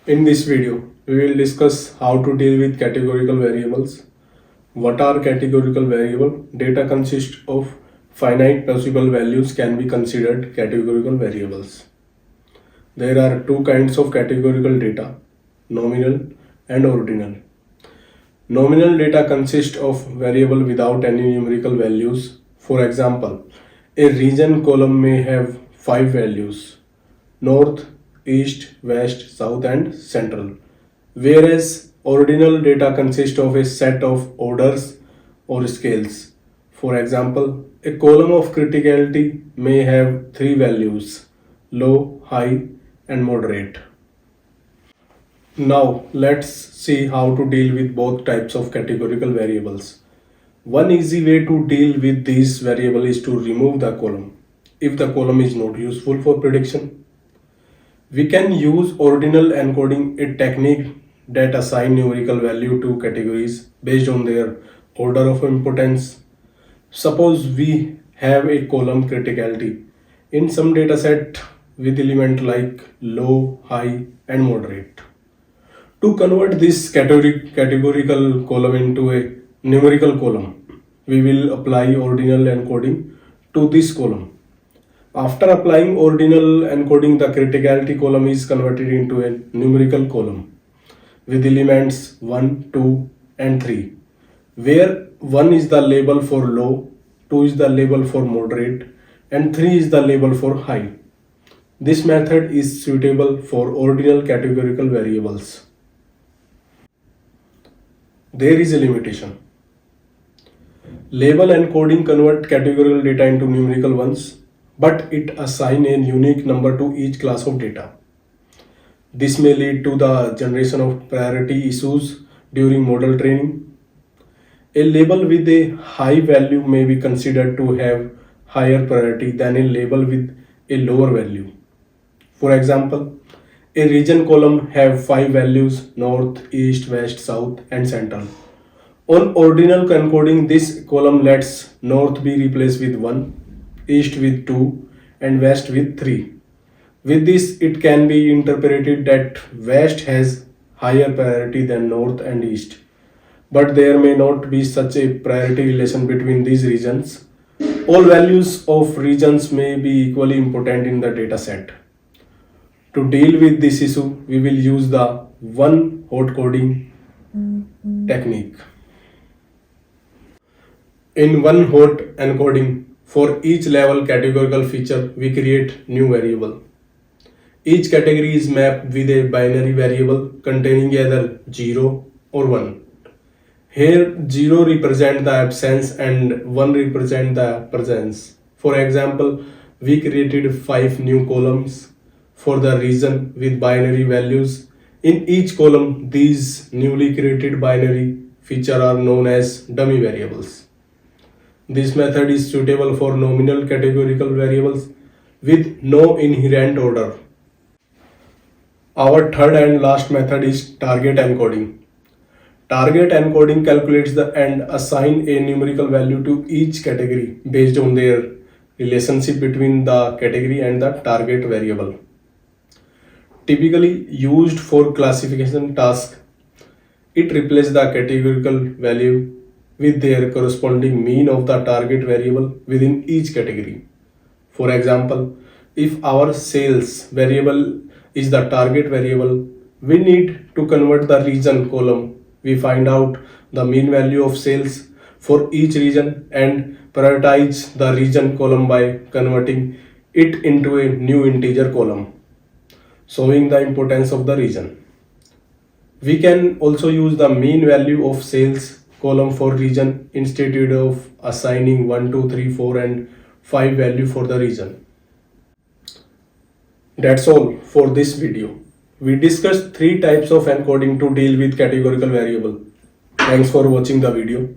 In this video, we will discuss how to deal with categorical variables. What are categorical variables? Data consists of finite possible values can be considered categorical variables. There are two kinds of categorical data, nominal and ordinal. Nominal data consists of variable without any numerical values. For example, a region column may have 5 values: north, east, west, south and central. Whereas ordinal data consists of a set of orders or scales. For example, a column of criticality may have 3 values: low, high and moderate. Now let's see how to deal with both types of categorical variables. One easy way to deal with these variables is to remove the column if the column is not useful for prediction. We can use ordinal encoding, a technique that assign numerical value to categories based on their order of importance. Suppose we have a column criticality in some dataset with element like low, high and moderate. To convert this categorical column into a numerical column, we will apply ordinal encoding to this column. After applying ordinal encoding, the criticality column is converted into a numerical column with elements 1, 2 and 3, where 1 is the label for low, 2 is the label for moderate and 3 is the label for high. This method is suitable for ordinal categorical variables. There is a limitation. Label encoding convert categorical data into numerical ones, but it assign a unique number to each class of data. This may lead to the generation of priority issues during model training. A label with a high value may be considered to have higher priority than a label with a lower value. For example, a region column have 5 values: north, east, west, south and central. On ordinal encoding, this column lets north be replaced with 1, east with 2 and west with 3. With this, it can be interpreted that west has higher priority than north and east. But there may not be such a priority relation between these regions. All values of regions may be equally important in the data set. To deal with this issue, we will use the one hot coding technique. In one hot encoding, for each level categorical feature, we create new variable. Each category is mapped with a binary variable containing either 0 or 1. Here 0 represents the absence and 1 represents the presence. For example, we created 5 new columns for the region with binary values. In each column, these newly created binary features are known as dummy variables. This method is suitable for nominal categorical variables with no inherent order. Our third and last method is target encoding. Target encoding calculates and assign a numerical value to each category based on their relationship between the category and the target variable. Typically used for classification tasks, it replaces the categorical value with their corresponding mean of the target variable within each category. For example, if our sales variable is the target variable, we need to convert the region column. We find out the mean value of sales for each region and prioritize the region column by converting it into a new integer column, showing the importance of the region. We can also use the mean value of sales column for region instead of assigning 1, 2, 3, 4 and 5 value for the region. That's all for this video. We discussed 3 types of encoding to deal with categorical variable. Thanks for watching the video.